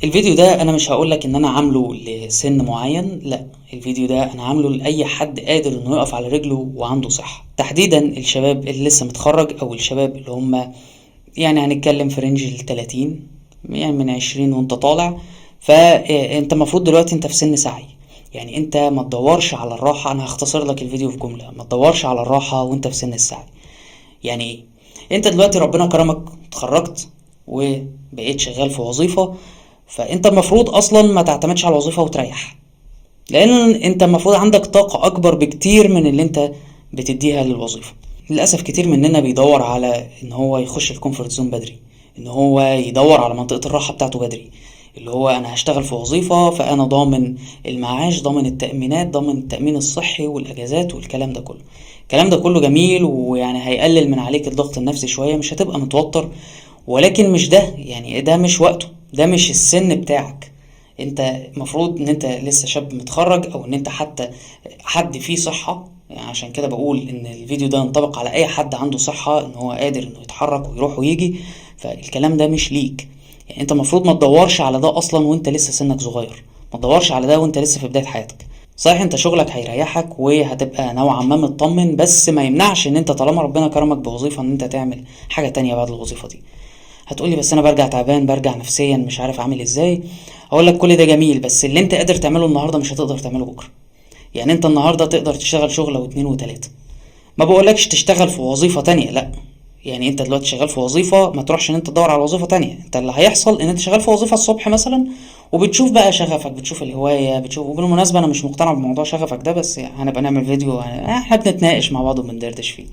الفيديو ده انا مش هقولك ان انا عامله لسن معين، لا، الفيديو ده انا عامله لاي حد قادر انه يقف على رجله وعنده صحة، تحديدا الشباب اللي لسه متخرج او الشباب اللي هم يعني هنتكلم في رينج ال30، يعني من 20 وانت طالع. فانت المفروض دلوقتي انت في سن سعي، يعني انت ما تدورش على الراحة. انا هختصر لك الفيديو في جملة: ما تدورش على الراحة وانت في سن السعي. يعني ايه؟ انت دلوقتي ربنا كرمك، اتخرجت وبقيت شغال في وظيفة، فانت المفروض اصلا ما تعتمدش على الوظيفة وتريح، لان انت المفروض عندك طاقة اكبر بكتير من اللي انت بتديها للوظيفة. للاسف كتير مننا بيدور على ان هو يخش الكومفورت زون بدري، ان هو يدور على منطقة الراحة بتاعته بدري، اللي هو انا هشتغل في وظيفة فانا ضامن المعاش، ضامن التأمينات، ضامن التأمين الصحي والاجازات والكلام ده كله. الكلام ده كله جميل، ويعني هيقلل من عليك الضغط النفسي شوية، مش هتبقى متوتر، ولكن مش ده، يعني ده مش وقته، ده مش السن بتاعك. انت المفروض ان انت لسه شاب متخرج، او ان انت حتى حد فيه صحة، يعني عشان كده بقول ان الفيديو ده ينطبق على اي حد عنده صحة ان هو قادر انه يتحرك ويروح ويجي. فالكلام ده مش ليك، يعني انت المفروض ما تدورش على ده اصلا وانت لسه سنك صغير، ما تدورش على ده وانت لسه في بداية حياتك. صحيح انت شغلك هيريحك وهتبقى نوعا ما مطمن، بس ما يمنعش ان انت طالما ربنا كرمك بوظيفة ان انت تعمل حاجة تانية بعد الوظيفة دي. هتقولي بس انا برجع تعبان، برجع نفسيا مش عارف اعمل ازاي. اقول لك كل ده جميل، بس اللي انت قادر تعمله النهارده مش هتقدر تعمله بكره. يعني انت النهارده تقدر تشتغل شغله واتنين وتلاته، ما بقولكش تشتغل في وظيفة تانية، لا. يعني انت دلوقتي شغال في وظيفة، ما تروحش ان انت تدور على وظيفة تانية. انت اللي هيحصل ان انت شغال في وظيفة الصبح مثلا، وبتشوف بقى شغفك، بتشوف الهواية، بتشوف. وبالمناسبة انا مش مقتنع بموضوع شغفك ده، بس هنبقى نعمل فيديو، احنا بنتناقش مع بعض وبندردش فيه.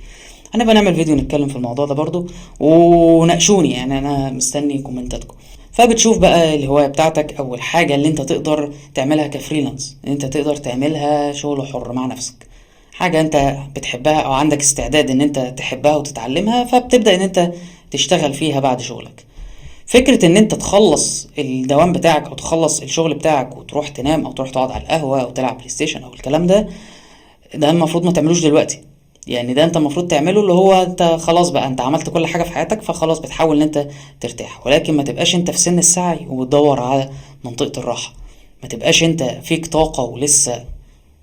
هنبقى نعمل فيديو نتكلم في الموضوع ده برضو، وناقشوني، يعني انا مستني كومنتاتكم. فبتشوف بقى الهواية بتاعتك او الحاجة اللي انت تقدر تعملها كفريلانس، انت تقدر تعملها شغل حر مع نفسك، حاجة انت بتحبها او عندك استعداد ان انت تحبها وتتعلمها، فبتبدأ ان انت تشتغل فيها بعد شغلك. فكرة ان انت تخلص الدوام بتاعك او تخلص الشغل بتاعك وتروح تنام او تروح تقعد على القهوة او تلعب بلاي ستيشن او الكلام ده، ده المفروض ما تعملوش دلوقتي. يعني ده انت المفروض تعمله اللي هو انت خلاص بقى انت عملت كل حاجة في حياتك، فخلاص بتحاول ان انت ترتاح، ولكن ما تبقاش انت في سن السعي وبتدور على منطقة الراحة. ما تبقاش انت فيك طاقة ولسه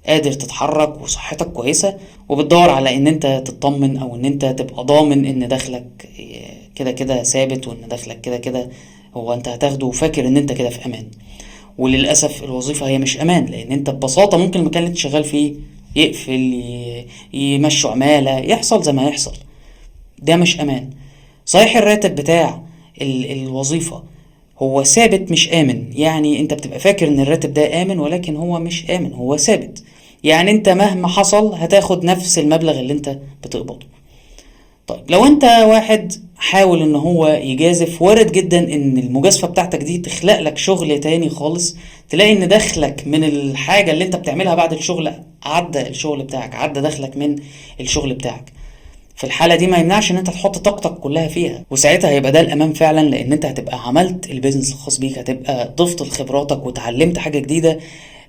قادر تتحرك وصحتك كويسة، وبتدور على ان انت تطمن او ان انت تبقى ضامن ان دخلك كده كده ثابت، وان دخلك كده كده هو انت هتاخده، وفاكر ان انت كده في امان. وللأسف الوظيفة هي مش امان، لان انت ببساطة ممكن المكان اللي انت شغال فيه يقفل، يمشوا عمالة، يحصل زي ما يحصل. ده مش امان. صحيح الراتب بتاع الوظيفة هو ثابت مش آمن، يعني انت بتبقى فاكر ان الراتب ده آمن، ولكن هو مش آمن، هو ثابت. يعني انت مهما حصل هتاخد نفس المبلغ اللي انت بتقبضه. طيب لو انت واحد حاول ان هو يجازف، وارد جدا ان المجازفة بتاعتك دي تخلق لك شغل تاني خالص، تلاقي ان دخلك من الحاجة اللي انت بتعملها بعد الشغل عدى الشغل بتاعك، عدى دخلك من الشغل بتاعك. في الحالة دي ما يمنعش ان انت تحط طاقتك كلها فيها، وساعتها هيبقى ده الامان فعلا، لان انت هتبقى عملت البيزنس الخاص بيك، هتبقى ضفت لخبراتك وتعلمت حاجة جديدة.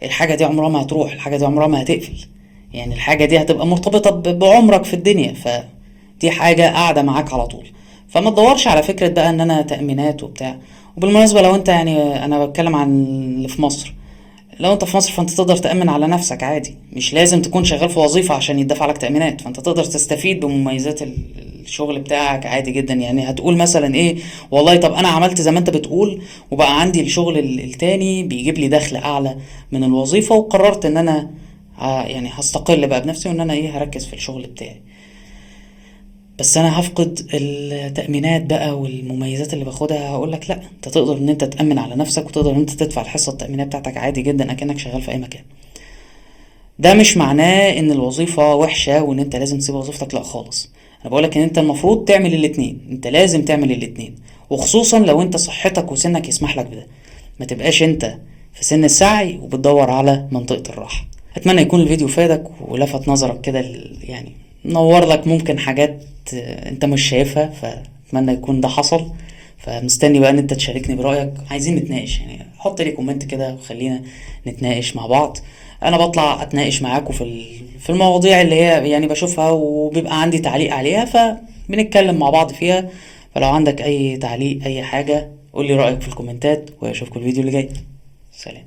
الحاجة دي عمرها ما هتروح، الحاجة دي عمرها ما هتقفل، يعني الحاجة دي هتبقى مرتبطة بعمرك في الدنيا، فدي حاجة قاعدة معاك على طول. فما تدورش على فكرة بقى ان انا تأمينات وبتاع. وبالمناسبة لو انت، يعني انا بتكلم عن اللي في مصر، لو انت في مصر فانت تقدر تأمن على نفسك عادي، مش لازم تكون شغال في وظيفة عشان يدفع لك تأمينات، فانت تقدر تستفيد بمميزات الشغل بتاعك عادي جدا. يعني هتقول مثلا ايه؟ والله طب انا عملت زي ما انت بتقول، وبقى عندي الشغل التاني بيجيب لي دخل اعلى من الوظيفة، وقررت ان انا يعني هستقل بقى بنفسي، وان انا ايه هركز في الشغل بتاعي، بس انا هفقد التأمينات بقى والمميزات اللي باخدها. هقول لك لا، انت تقدر ان انت تأمن على نفسك، وتقدر ان انت تدفع الحصة التأمينية بتاعتك عادي جدا اكنك شغال في اي مكان. ده مش معناه ان الوظيفة وحشة وان انت لازم تسيب وظيفتك، لا خالص. انا بقولك ان انت المفروض تعمل الاتنين، انت لازم تعمل الاتنين، وخصوصا لو انت صحتك وسنك يسمح لك بده. ما تبقاش انت في سن السعي وبتدور على منطقة الراحة. اتمنى يكون الفيديو فادك ولفت نظرك كده، يعني نور لك ممكن حاجات انت مش شايفها، فاتمنى يكون ده حصل. فمستني بقى ان انت تشاركني برأيك، عايزين نتناقش، يعني حط لي كومنت كده وخلينا نتناقش مع بعض. انا بطلع اتناقش معاكم في المواضيع اللي هي يعني بشوفها وبيبقى عندي تعليق عليها، فبنتكلم مع بعض فيها. فلو عندك اي تعليق اي حاجة قول لي رأيك في الكومنتات، واشوفكم الفيديو اللي جاي. سلام.